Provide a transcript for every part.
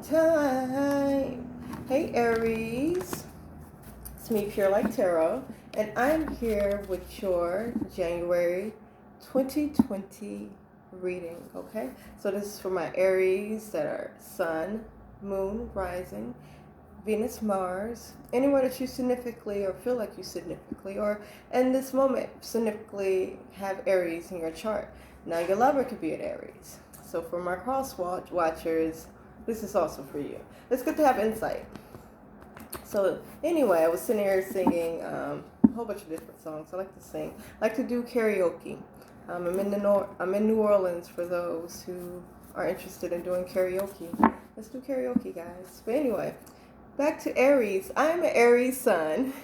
time. Hey Aries, it's me PureLightTarot, and I'm here with your January 2020 reading, okay? So this is for my Aries that are Sun, Moon, Rising, Venus, Mars, anywhere that you significantly or feel like you significantly or in this moment significantly have Aries in your chart. Now your lover could be at Aries. So for my cross watchers, this is also for you. It's good to have insight. So anyway, I was sitting here singing a whole bunch of different songs. I like to sing. I like to do karaoke. I'm in New Orleans for those who are interested in doing karaoke. Let's do karaoke, guys. But anyway, back to Aries. I'm an Aries sun.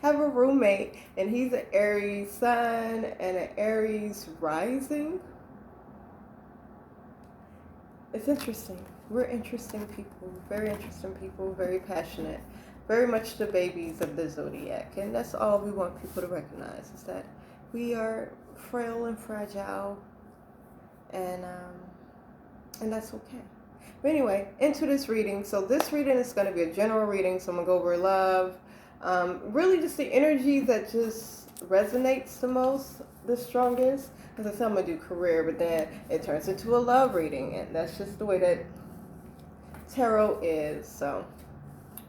Have a roommate, and he's an Aries sun and an Aries rising. It's interesting. We're interesting people, very passionate, very much the babies of the zodiac. And that's all we want people to recognize, is that we are frail and fragile, and that's okay. But anyway, into this reading. So this reading is going to be a general reading, so I'm going to go over love. Really just the energy that just resonates the most, the strongest. Because I said I'm going to do career, but then it turns into a love reading. And that's just the way that tarot is. So,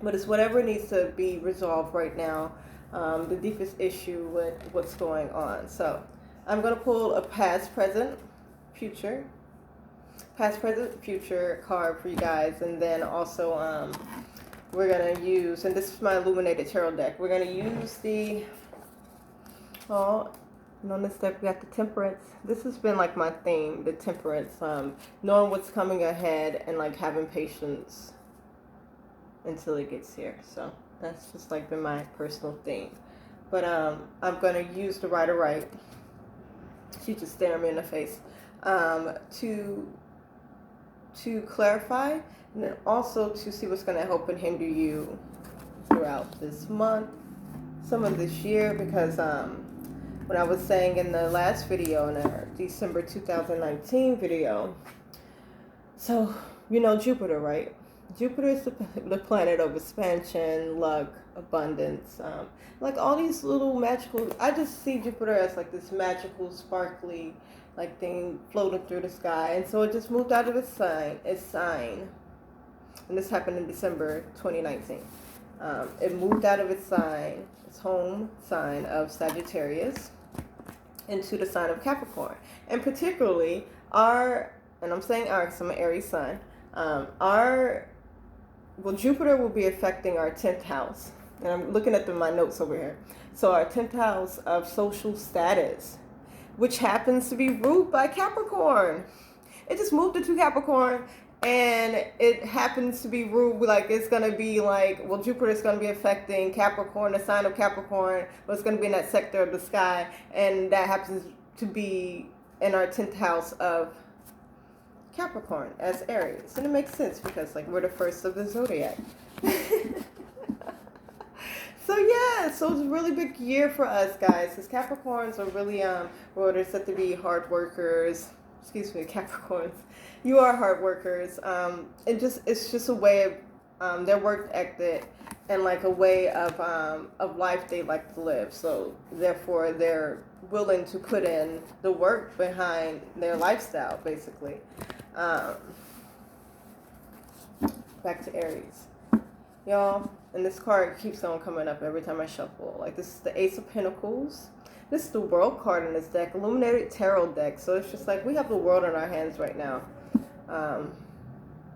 but it's whatever needs to be resolved right now. The deepest issue with what's going on. So I'm going to pull a past, present, future card for you guys. And then also we're going to use, and this is my illuminated tarot deck, we're going to use the, and on this deck we got the Temperance. This has been like my theme, the Temperance, knowing what's coming ahead and like having patience until it gets here. So that's just like been my personal theme. But I'm going to use the Rider Right. She just staring me in the face, to clarify, and then also to see what's going to help and hinder you throughout this month, some of this year, because when I was saying in the last video, in our December 2019 video, so you know Jupiter, right? Jupiter is the planet of expansion, luck, abundance, like all these little magical, I just see Jupiter as like this magical, sparkly, like thing floating through the sky. And so it just moved out of its sign, and this happened in December 2019. It moved out of its sign, its home sign of Sagittarius, into the sign of Capricorn. And particularly and I'm saying our, because I'm an Aries sun, Jupiter will be affecting our 10th house. And I'm looking at my notes over here. So our 10th house of social status, which happens to be ruled by Capricorn. It just moved into Capricorn, and it happens to be ruled, like it's going to be like, Jupiter is going to be affecting Capricorn, the sign of Capricorn, but it's going to be in that sector of the sky, and that happens to be in our 10th house of Capricorn as Aries. And it makes sense because like we're the first of the zodiac. So yeah, so it's a really big year for us, guys, because Capricorns are really they're said to be hard workers. Excuse me, Capricorns, you are hard workers. It's just a way of their work ethic and like a way of life they like to live. So therefore, they're willing to put in the work behind their lifestyle, basically. Back to Aries, y'all. And this card keeps on coming up every time I shuffle. Like this is the Ace of Pentacles. This is the World card in this deck, illuminated tarot deck. So it's just like we have the world in our hands right now.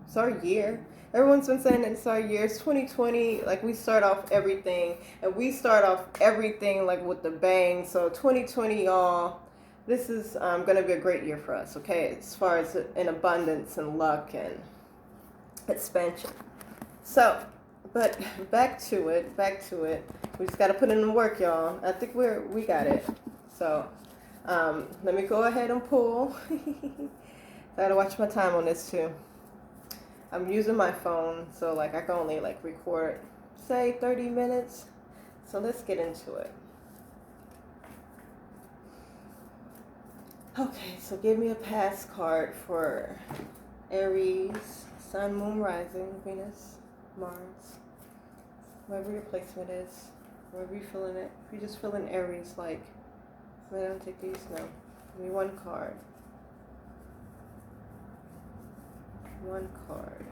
It's our year. Everyone's been saying that it's our year. It's 2020. Like we start off everything, and we start off everything like with the bang. So 2020, y'all, this is going to be a great year for us. Okay, as far as in abundance and luck and expansion. So. But back to it. We just got to put in the work, y'all. I think we got it. So let me go ahead and pull. I got to watch my time on this too. I'm using my phone, so like I can only like record, say 30 minutes. So let's get into it. Okay, so give me a pass card for Aries Sun, Moon, Rising, Venus, Mars, wherever your placement is, wherever you're feeling it. If you're just feeling Aries, like, I don't take these, no. Give me one card. One card.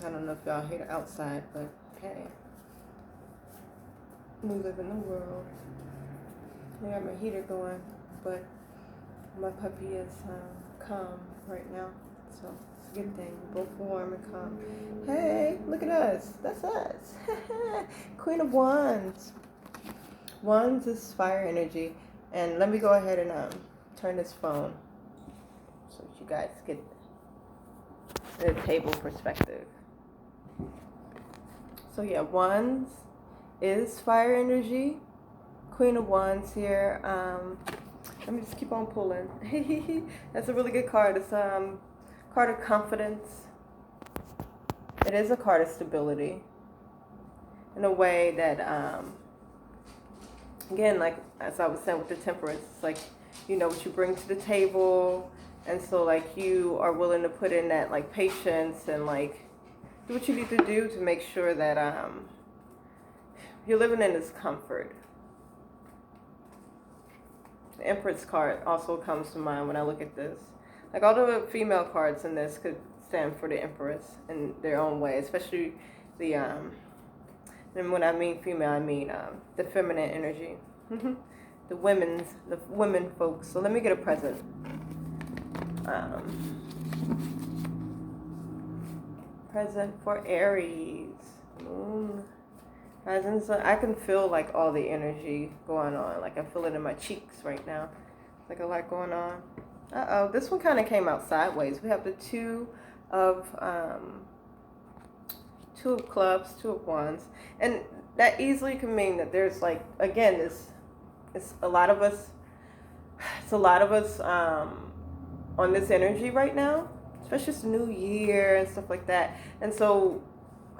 I don't know if y'all hear the outside, but hey. We live in the world. I got my heater going, but my puppy is calm right now, so it's a good thing. We're both warm and calm. Hey, look at us. That's us. Queen of Wands. Wands is fire energy, and let me go ahead and turn this phone so that you guys get the table perspective. So yeah, Wands is fire energy. Queen of Wands here. Let me just keep on pulling. That's a really good card. It's card of confidence. It is a card of stability in a way that again, like as I was saying with the Temperance, it's like you know what you bring to the table, and so like you are willing to put in that like patience and like do what you need to do to make sure that you're living in this comfort. The Empress card also comes to mind when I look at this. Like all the female cards in this could stand for the Empress in their own way, especially the and when I mean female, I mean the feminine energy, the women folks. So let me get a present. Present for Aries. Moon. Rising sun. I can feel like all the energy going on. Like I feel it in my cheeks right now. Like a lot going on. Uh-oh, this one kind of came out sideways. We have the two of clubs, two of wands. And that easily can mean that there's like, again, it's a lot of us on this energy right now, especially it's New Year and stuff like that. And so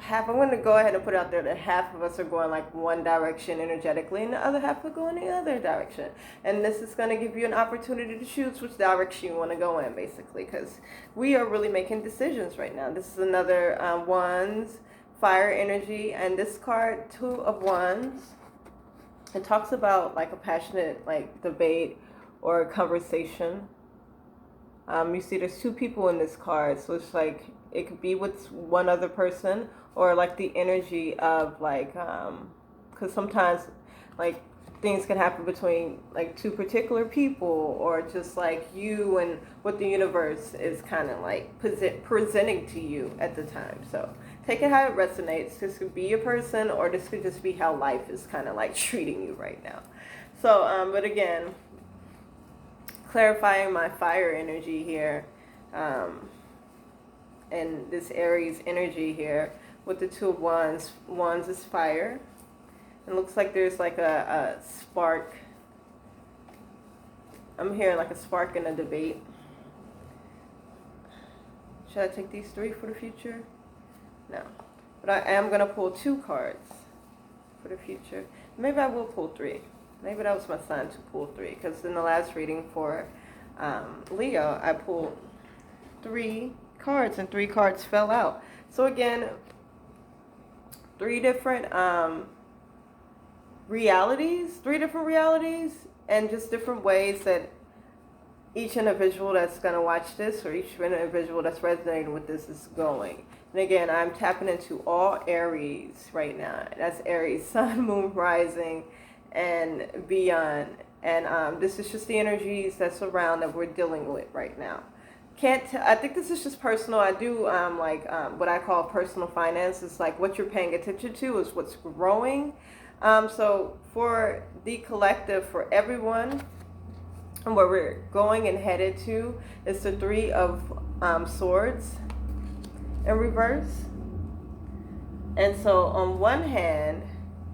I'm going to go ahead and put out there that half of us are going like one direction energetically and the other half are going the other direction. And this is going to give you an opportunity to choose which direction you want to go in, basically, because we are really making decisions right now. This is another Wands, fire energy, and this card, Two of Wands, it talks about like a passionate like debate or a conversation. You see there's two people in this card, so it's like it could be with one other person or like the energy of like because sometimes like things can happen between like two particular people or just like you and what the universe is kind of like presenting to you at the time. So take it how it resonates. This could be a person or this could just be how life is kind of like treating you right now. So but again, clarifying my fire energy here and this Aries energy here with the Two of Wands. Wands is fire. It looks like there's like a spark. I'm hearing like a spark in a debate. Should I take these three for the future? No. But I am going to pull two cards for the future. Maybe I will pull three. Maybe that was my sign to pull three. Because in the last reading for Leo, I pulled three cards and three cards fell out. So again, three different realities, and just different ways that each individual that's going to watch this or each individual that's resonating with this is going. And again, I'm tapping into all Aries right now. That's Aries, Sun, Moon, Rising, and beyond. And this is just the energies that's around that we're dealing with right now. I think this is just personal. I do what I call personal finance. It's like what you're paying attention to is what's growing. So for the collective, for everyone, and where we're going and headed to is the Three of Swords in reverse. And so on one hand,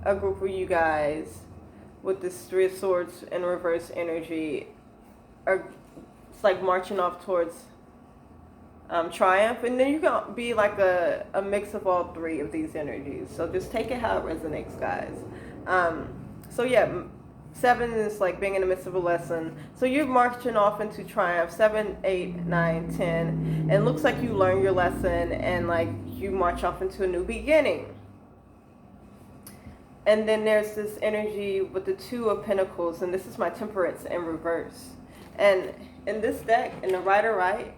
a group of you guys with this Three of Swords in reverse energy it's like marching off towards triumph, and then you can be like a mix of all three of these energies. So just take it how it resonates, guys. So yeah, 7 is like being in the midst of a lesson. So you're marching off into triumph. 7, 8, 9, 10. And it looks like you learn your lesson and like you march off into a new beginning. And then there's this energy with the 2 of Pentacles, and this is my Temperance in reverse. And in this deck, in the right,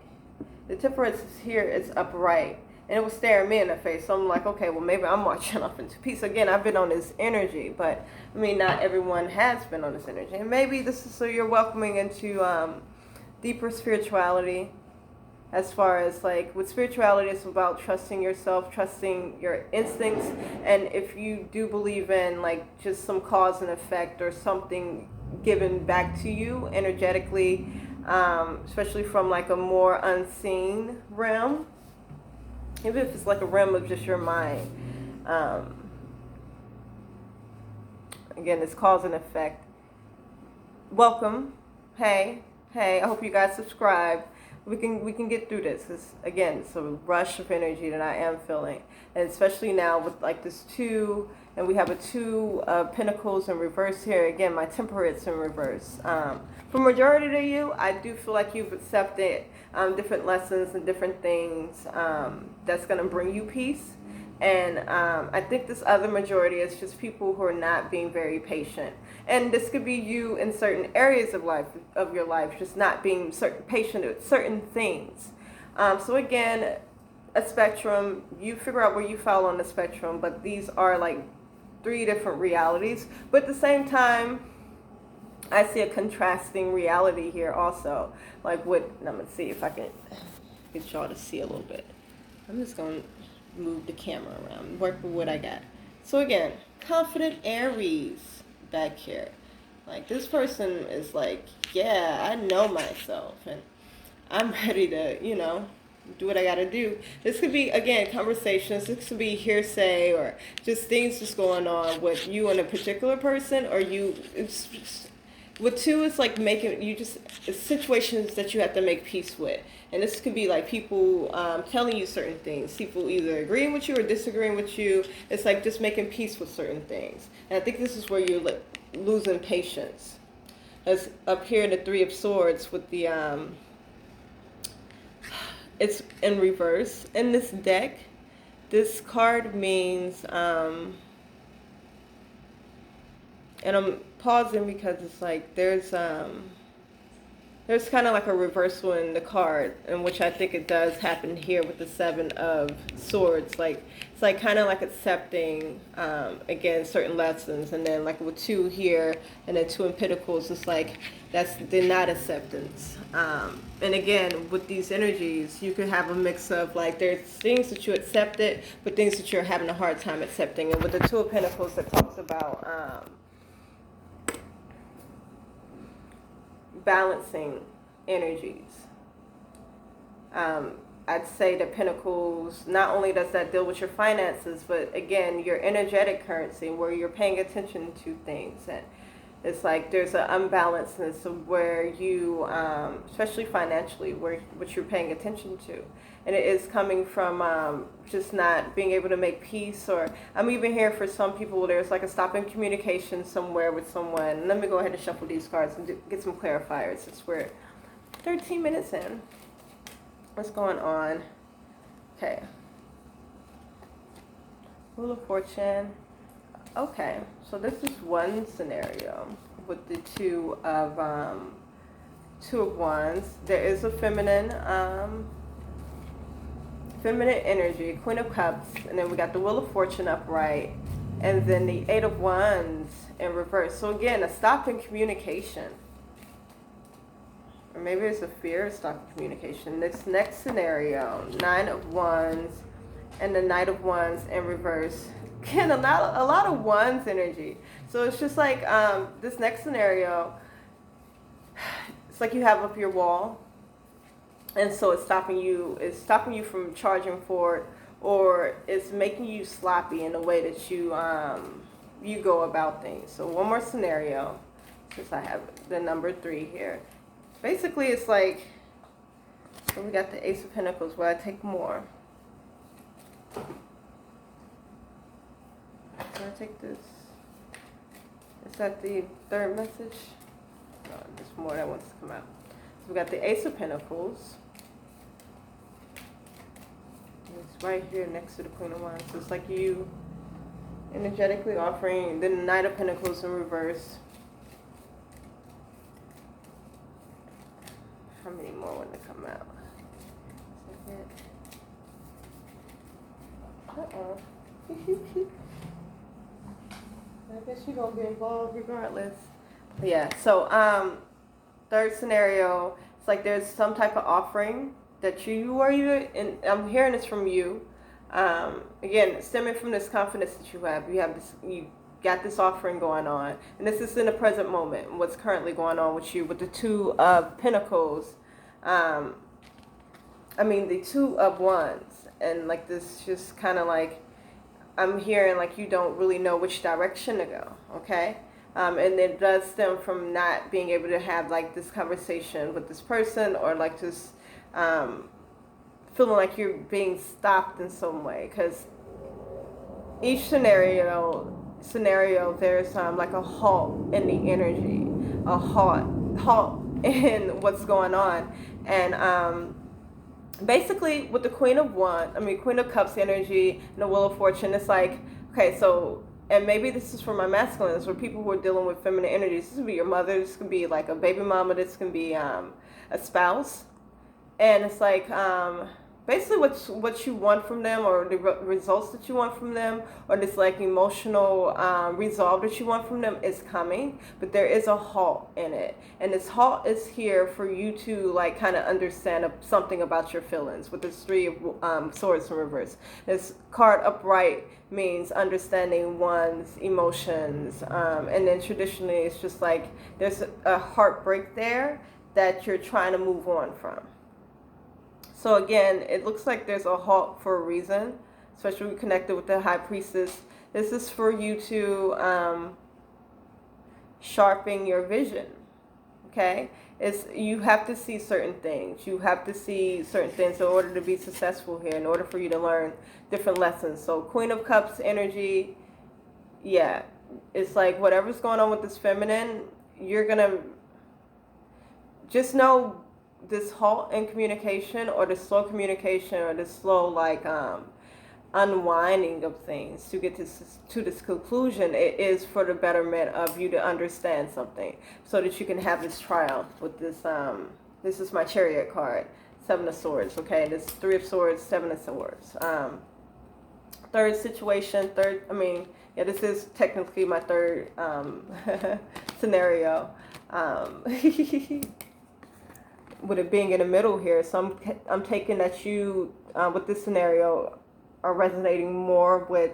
the Temperance is here, it's upright. And it was staring me in the face. So I'm like, okay, well, maybe I'm marching off into peace. Again, I've been on this energy, but I mean, not everyone has been on this energy. And maybe this is so you're welcoming into deeper spirituality. As far as like with spirituality, it's about trusting yourself, trusting your instincts. And if you do believe in like just some cause and effect or something given back to you energetically, especially from like a more unseen realm, even if it's like a realm of just your mind. Again, it's cause and effect. Welcome. Hey, I hope you guys subscribe. We can get through this. Because again, it's a rush of energy that I am feeling. And especially now with like this 2, and we have a 2 of Pentacles in reverse here. Again, my Temperance in reverse. For majority of you, I do feel like you've accepted different lessons and different things that's going to bring you peace. And I think this other majority is just people who are not being very patient. And this could be you in certain areas of your life, just not being patient with certain things. So again, a spectrum, you figure out where you fall on the spectrum, but these are like 3 different realities. But at the same time, I see a contrasting reality here also. Like what, I'm going to see if I can get y'all to see a little bit. I'm just going to move the camera around, work with what I got. So again, confident Aries back here. Like this person is like, yeah, I know myself and I'm ready to, you know, do what I got to do. This could be, again, conversations. This could be hearsay or just things just going on with you and a particular person, or you, it's just, with 2, it's like making, you just, it's situations that you have to make peace with. And this could be like people telling you certain things, people either agreeing with you or disagreeing with you. It's like just making peace with certain things. And I think this is where you're like losing patience. As up here in the 3 of Swords with the, it's in reverse. In this deck, this card means, and I'm pausing because it's like there's kind of like a reversal in the card, in which I think it does happen here with the 7 of Swords. Like it's like kind of like accepting again certain lessons, and then like with 2 here and then 2 in Pentacles, it's like that's denied acceptance. And again, with these energies, you could have a mix of like there's things that you accepted, but things that you're having a hard time accepting. And with the 2 of Pentacles, that talks about balancing energies. I'd say that Pentacles, not only does that deal with your finances, but again, your energetic currency, where you're paying attention to things. And it's like there's an unbalancedness of where you, especially financially, what you're paying attention to. And it is coming from just not being able to make peace. Or I'm even here for some people, there's like a stop in communication somewhere with someone. Let me go ahead and shuffle these cards and get some clarifiers since we're 13 minutes in. What's going on? Okay. Wheel of Fortune. Okay, so this is one scenario with the 2 of Wands. There is a feminine energy, Queen of Cups, and then we got the Wheel of Fortune upright, and then the 8 of Wands in reverse. So again, a stop in communication. Or maybe it's a fear of stop in communication. This next scenario, 9 of Wands and the Knight of Wands in reverse. Again, a lot of Wands energy. So it's just like this next scenario, it's like you have up your wall, and so it's stopping you from charging forward, or it's making you sloppy in the way that you you go about things. So one more scenario, since I have the number 3 here. Basically, it's like, so we got the Ace of Pentacles, where I take more. I'm gonna take this. Is that the third message? No, there's more that wants to come out. So we got the Ace of Pentacles. It's right here next to the Queen of Wands. So it's like you energetically offering the Knight of Pentacles in reverse. How many more want to come out? Uh-oh. I guess you're going to be involved regardless. But yeah, so third scenario, it's like there's some type of offering that you are either, and I'm hearing this from you. Again, stemming from this confidence that you have this, you got this offering going on, and this is in the present moment, what's currently going on with you with the Two of Pentacles. The Two of Wands, and like this just kind of like, I'm hearing like you don't really know which direction to go, okay? And it does stem from not being able to have like this conversation with this person, or like just feeling like you're being stopped in some way, because each scenario there's like a halt in the energy, a halt in what's going on. And basically with the Queen of Cups energy and the Wheel of Fortune, it's like, okay, so, and maybe this is for my masculines or people who are dealing with feminine energies. This could be your mother, this could be like a baby mama, this can be a spouse. And it's like basically what you want from them, or the results that you want from them, or this like emotional resolve that you want from them is coming, but there is a halt in it. And this halt is here for you to like kind of understand something about your feelings with this Three of Swords in reverse. This card upright means understanding one's emotions, and then traditionally it's just like there's a heartbreak there that you're trying to move on from. So again, it looks like there's a halt for a reason, especially connected with the High Priestess. This is for you to sharpen your vision, okay? You have to see certain things. You have to see certain things in order to be successful here, in order for you to learn different lessons. So Queen of Cups energy, yeah, it's like whatever's going on with this feminine, you're going to just know this halt in communication, or the slow communication, or the slow like unwinding of things to get to this conclusion, it is for the betterment of you to understand something, so that you can have this triumph with this. This is my Chariot card, Seven of Swords. Okay, this Three of Swords, Seven of Swords. Third situation, this is technically my third scenario. With it being in the middle here, so I'm taking that you, with this scenario, are resonating more with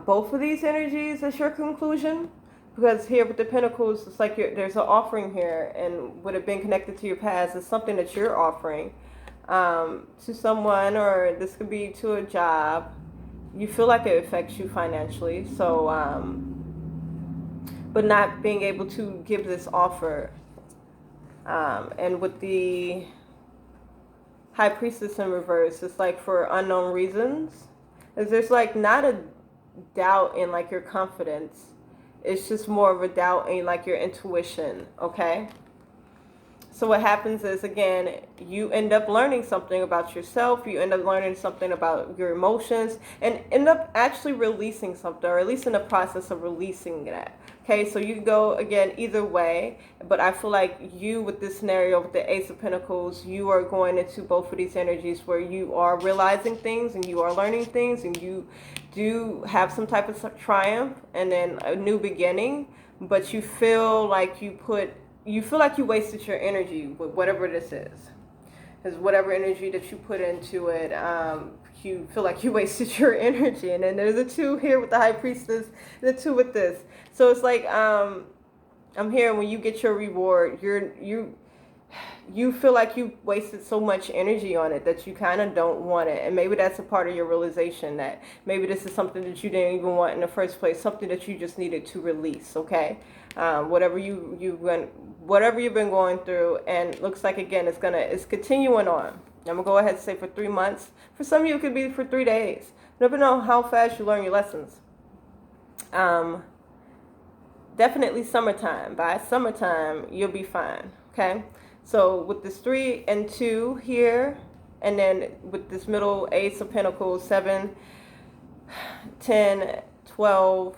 both of these energies as your conclusion. Because here with the Pentacles, it's like there's an offering here, and with it being connected to your past, it's something that you're offering to someone, or this could be to a job. You feel like it affects you financially, so but not being able to give this offer. And with the High Priestess in reverse, it's like for unknown reasons. There's like not a doubt in like your confidence. It's just more of a doubt in like your intuition, okay? So what happens is, again, you end up learning something about yourself. You end up learning something about your emotions, and end up actually releasing something, or at least in the process of releasing that. Okay, so you can go, again, either way, but I feel like you, with this scenario with the Ace of Pentacles, you are going into both of these energies where you are realizing things and you are learning things, and you do have some type of triumph and then a new beginning, but you feel like you wasted your energy with whatever this is. Because whatever energy that you put into it, you feel like you wasted your energy. And then there's a two here with the High Priestess, the two with this. So it's like, I'm hearing when you get your reward, you feel like you wasted so much energy on it that you kind of don't want it. And maybe that's a part of your realization, that maybe this is something that you didn't even want in the first place, something that you just needed to release, okay? Whatever you've been going through, and looks like, again, it's continuing on. I'm gonna go ahead and say for 3 months. For some of you, it could be for 3 days. You never know how fast you learn your lessons. definitely summertime. By summertime, you'll be fine, okay? So with this 3 and 2 here, and then with this middle Ace of Pentacles, 7, 10, 12,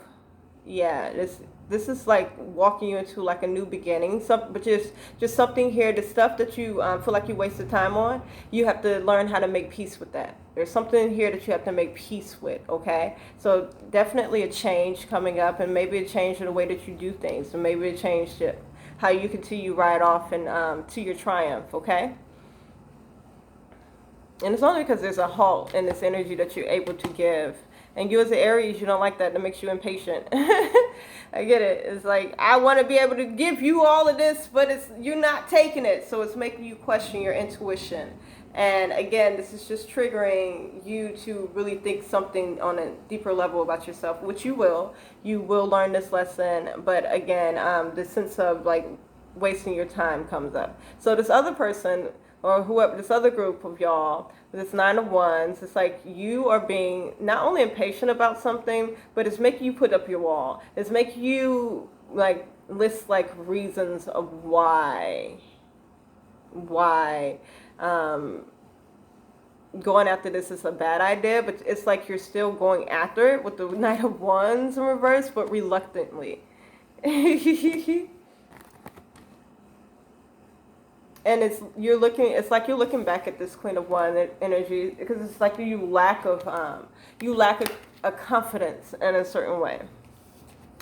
yeah, this is like walking you into like a new beginning. But just something here, the stuff that you feel like you wasted time on, you have to learn how to make peace with that. There's something here that you have to make peace with, okay? So definitely a change coming up, and maybe a change in the way that you do things, and maybe a change to how you continue ride off and to your triumph, okay? And it's only because there's a halt in this energy that you're able to give. And you as an Aries, you don't like that. That makes you impatient. I get it. It's like, I want to be able to give you all of this, but you're not taking it. So it's making you question your intuition. And again, this is just triggering you to really think something on a deeper level about yourself, which you will. You will learn this lesson. But again, the sense of like wasting your time comes up. So this other person, or whoever, this other group of y'all, this 9 of Wands, it's like you are being not only impatient about something, but it's making you put up your wall. It's making you like list like reasons of why going after this is a bad idea, but it's like you're still going after it with the Knight of Wands in reverse, but reluctantly. And it's like you're looking back at this Queen of Wands energy, because it's like you lack a confidence in a certain way.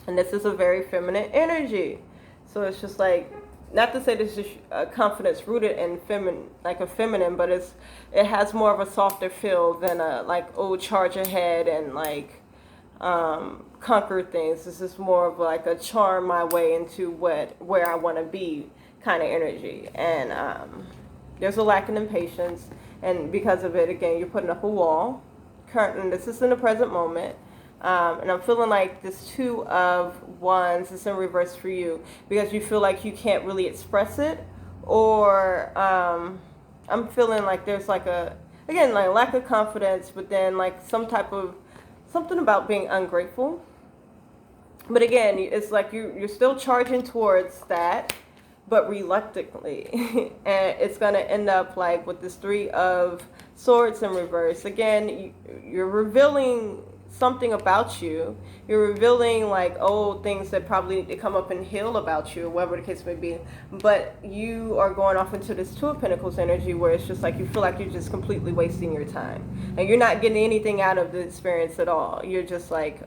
And this is a very feminine energy. So it's just like, not to say this is a confidence rooted in feminine, like a feminine, but it has more of a softer feel than a like, oh, charge ahead and like conquer things. This is more of like a charm my way into where I want to be kind of energy. And there's a lack of impatience, and because of it, again, you're putting up a wall currently. This is in the present moment. And I'm feeling like this 2 of Wands is in reverse for you, because you feel like you can't really express it, or I'm feeling like there's like again, like lack of confidence, but then like something about being ungrateful. But again, it's like you're still charging towards that, but reluctantly. And it's going to end up like with this 3 of Swords in reverse. Again, you're revealing something about you. You're revealing like old things that probably need to come up and heal about you, whatever the case may be. But you are going off into this 2 of Pentacles energy, where it's just like you feel like you're just completely wasting your time. And you're not getting anything out of the experience at all. You're just like,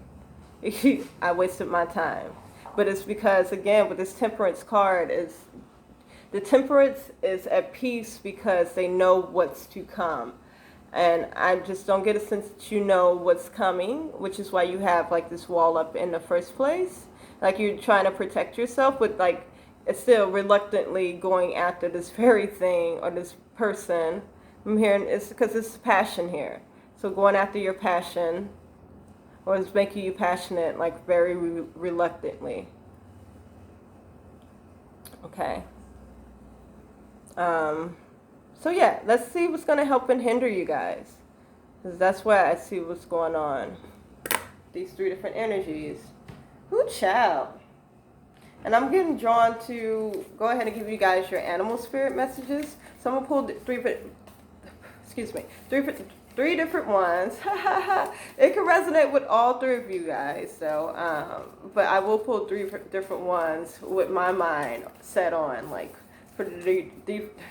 I wasted my time. But it's because, again, with this Temperance card, the Temperance is at peace because they know what's to come. And I just don't get a sense that you know what's coming, which is why you have like this wall up in the first place. Like you're trying to protect yourself, but like it's still reluctantly going after this very thing or this person. I'm hearing it's because it's passion here. So going after your passion, or it's making you passionate, like very reluctantly. Okay. So yeah, let's see what's going to help and hinder you guys. Because that's where I see what's going on. These 3 different energies. Ooh, child. And I'm getting drawn to go ahead and give you guys your animal spirit messages. So I'm going to pull 3 different ones. It can resonate with all 3 of you guys. So, but I will pull 3 different ones with my mind set on, like, for the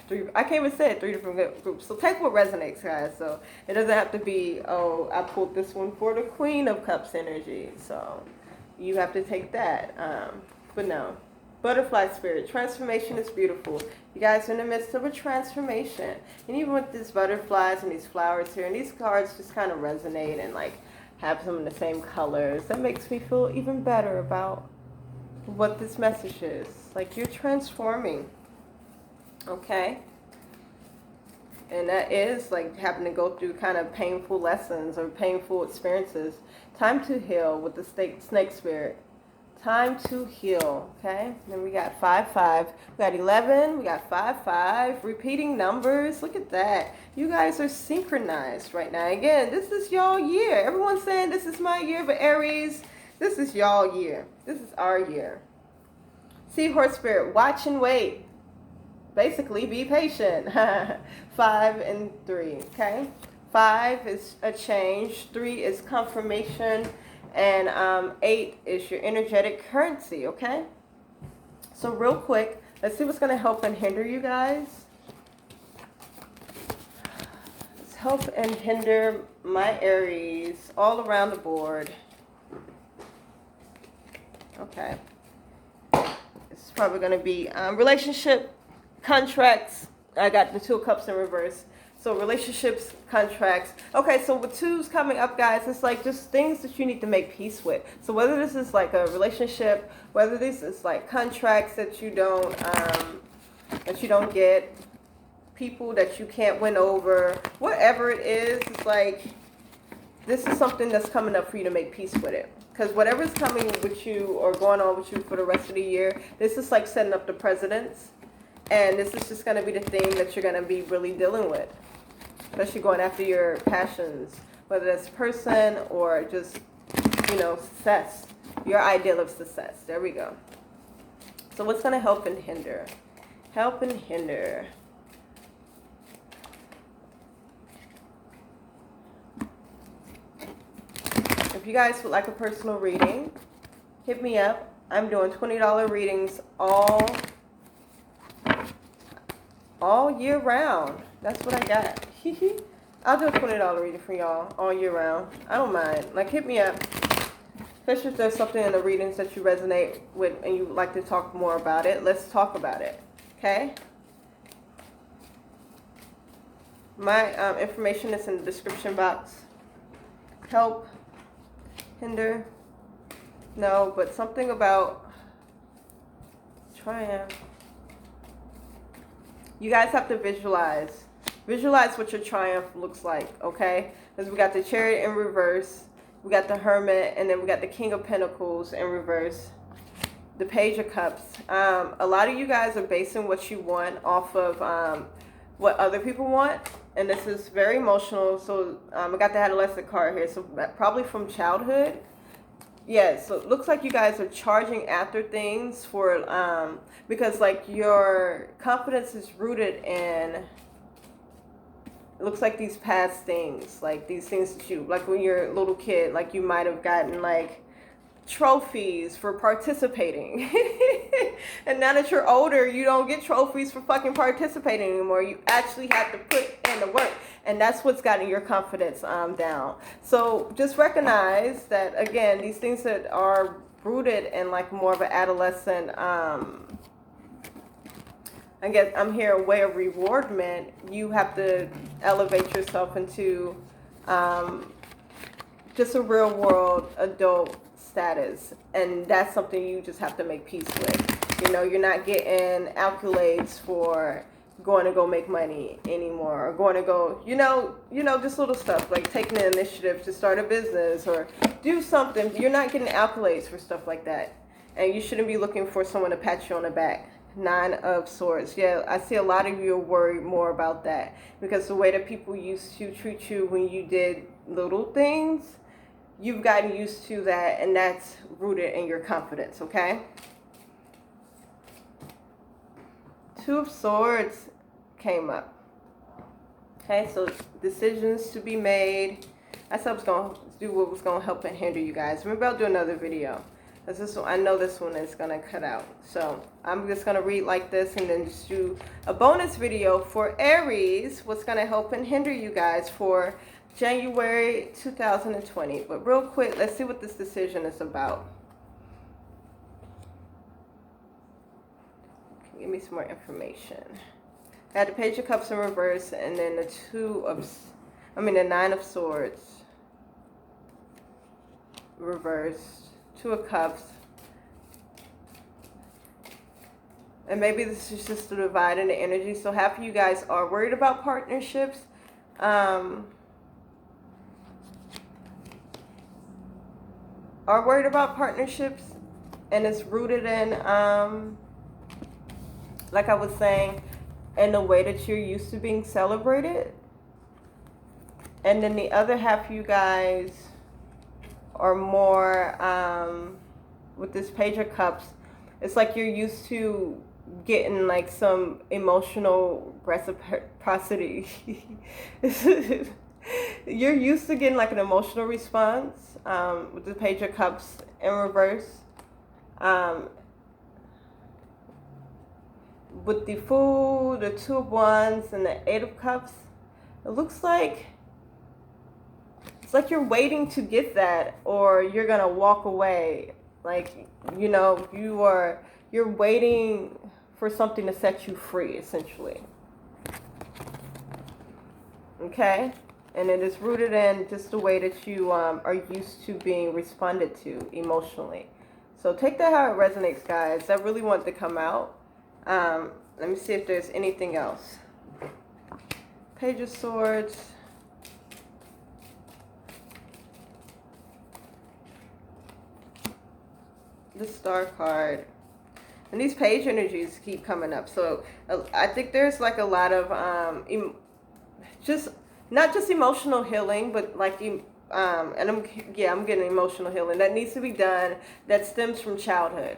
3, I can't even say it, 3 different groups. So take what resonates, guys. So it doesn't have to be, oh, I pulled this one for the Queen of Cups energy. So you have to take that. But no. Butterfly spirit. Transformation is beautiful. You guys are in the midst of a transformation. And even with these butterflies and these flowers here, and these cards just kind of resonate and like have some of the same colors. That makes me feel even better about what this message is. Like you're transforming. Okay? And that is like having to go through kind of painful lessons or painful experiences. Time to heal with the snake spirit. Time to heal. Okay? Then we got 5, 5. We got 11. We got 5, 5. Repeating numbers. Look at that. You guys are synchronized right now. Again, this is y'all year. Everyone's saying this is my year, but Aries, this is y'all year. This is our year. Seahorse spirit, watch and wait. Basically, be patient. 5 and 3, okay? 5 is a change. 3 is confirmation. And 8 is your energetic currency, okay? So real quick, let's see what's going to help and hinder you guys. Let's help and hinder my Aries all around the board. Okay. It's probably going to be relationship, contracts. I got the 2 of Cups in reverse. So relationships, contracts. Okay, so with 2s coming up, guys, it's like just things that you need to make peace with. So whether this is like a relationship, whether this is like contracts that you don't get, people that you can't win over, whatever it is, it's like this is something that's coming up for you to make peace with it. Because whatever's coming with you or going on with you for the rest of the year, this is like setting up the precedents. And this is just going to be the thing that you're going to be really dealing with. Especially going after your passions, whether that's person or just, success. Your ideal of success. There we go. So what's going to help and hinder? Help and hinder. If you guys would like a personal reading, hit me up. I'm doing $20 readings all year round. That's what I got. I'll do a $20 reading for y'all all year round. I don't mind. Like, hit me up. Especially if there's something in the readings that you resonate with and you would like to talk more about it. Let's talk about it. Okay? My information is in the description box. Help. Hinder. No, but something about triumph. You guys have to visualize what your triumph looks like, okay? Because we got the Chariot in reverse, we got the Hermit, and then we got the King of Pentacles in reverse, the Page of Cups. A lot of you guys are basing what you want off of what other people want, and this is very emotional. So I got the adolescent card here, so probably from childhood. Yeah, so it looks like you guys are charging after things for, because like your confidence is rooted in, it looks like these past things, like these things that you, like when you're a little kid, like you might have gotten like trophies for participating. And now that you're older, you don't get trophies for fucking participating anymore. You actually have to put in the work. And that's what's gotten your confidence down. So just recognize that, again, these things that are rooted in like more of an adolescent, I guess I'm here a way of rewardment. You have to elevate yourself into just a real world adult status. And that's something you just have to make peace with. You're not getting accolades for going to go make money anymore, or going to go, just little stuff like taking the initiative to start a business or do something. You're not getting accolades for stuff like that. And you shouldn't be looking for someone to pat you on the back. 9 of Swords. Yeah, I see a lot of you are worried more about that because the way that people used to treat you when you did little things, you've gotten used to that, and that's rooted in your confidence, okay? 2 of Swords came up. Okay, so decisions to be made. I said I was going to do what was going to help and hinder you guys. Maybe I'll do another video. Because this one, I know this one is going to cut out. So I'm just going to read like this and then just do a bonus video for Aries. What's going to help and hinder you guys for January 2020. But real quick, let's see what this decision is about. Give me some more information. I had the Page of Cups in reverse and then the 9 of Swords reversed. 2 of Cups. And maybe this is just a divide in the energy. So half of you guys are worried about partnerships. Are worried about partnerships. And it's rooted in, like I was saying, in the way that you're used to being celebrated. And then the other half of you guys are more, with this Page of Cups, It's like you're used to getting like some emotional reciprocity. You're used to getting like an emotional response with the Page of Cups in reverse. With the Fool, the Two of Wands, and the Eight of Cups, it looks like it's like you're waiting to get that, or you're gonna walk away. Like, you know, you're waiting for something to set you free, essentially. Okay? And it is rooted in just the way that you are used to being responded to emotionally. So take that how it resonates, guys. That really wanted to come out. Let me see if there's anything else. Page of Swords. The Star card. And these page energies keep coming up. So I think there's like a lot of just not just emotional healing, but like and I'm getting emotional healing that needs to be done that stems from childhood.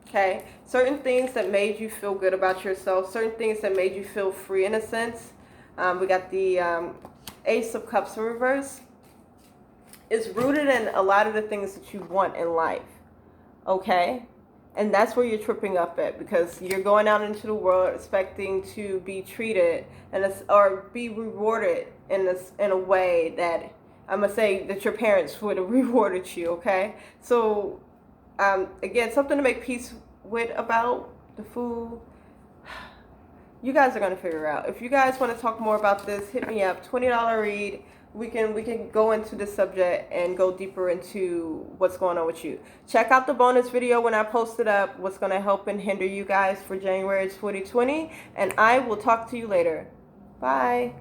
Okay, certain things that made you feel good about yourself, certain things that made you feel free in a sense. We got the Ace of Cups in reverse. It's rooted in a lot of the things that you want in life. Okay, and that's where you're tripping up at, because you're going out into the world expecting to be treated or be rewarded in a way that I'm gonna say that your parents would have rewarded you. Okay, so again, something to make peace with about the Fool. You guys are gonna figure out. If you guys want to talk more about this, hit me up. $20 read. We can go into this subject and go deeper into what's going on with you. Check out the bonus video when I post it up, what's going to help and hinder you guys for January 2020. And I will talk to you later. Bye.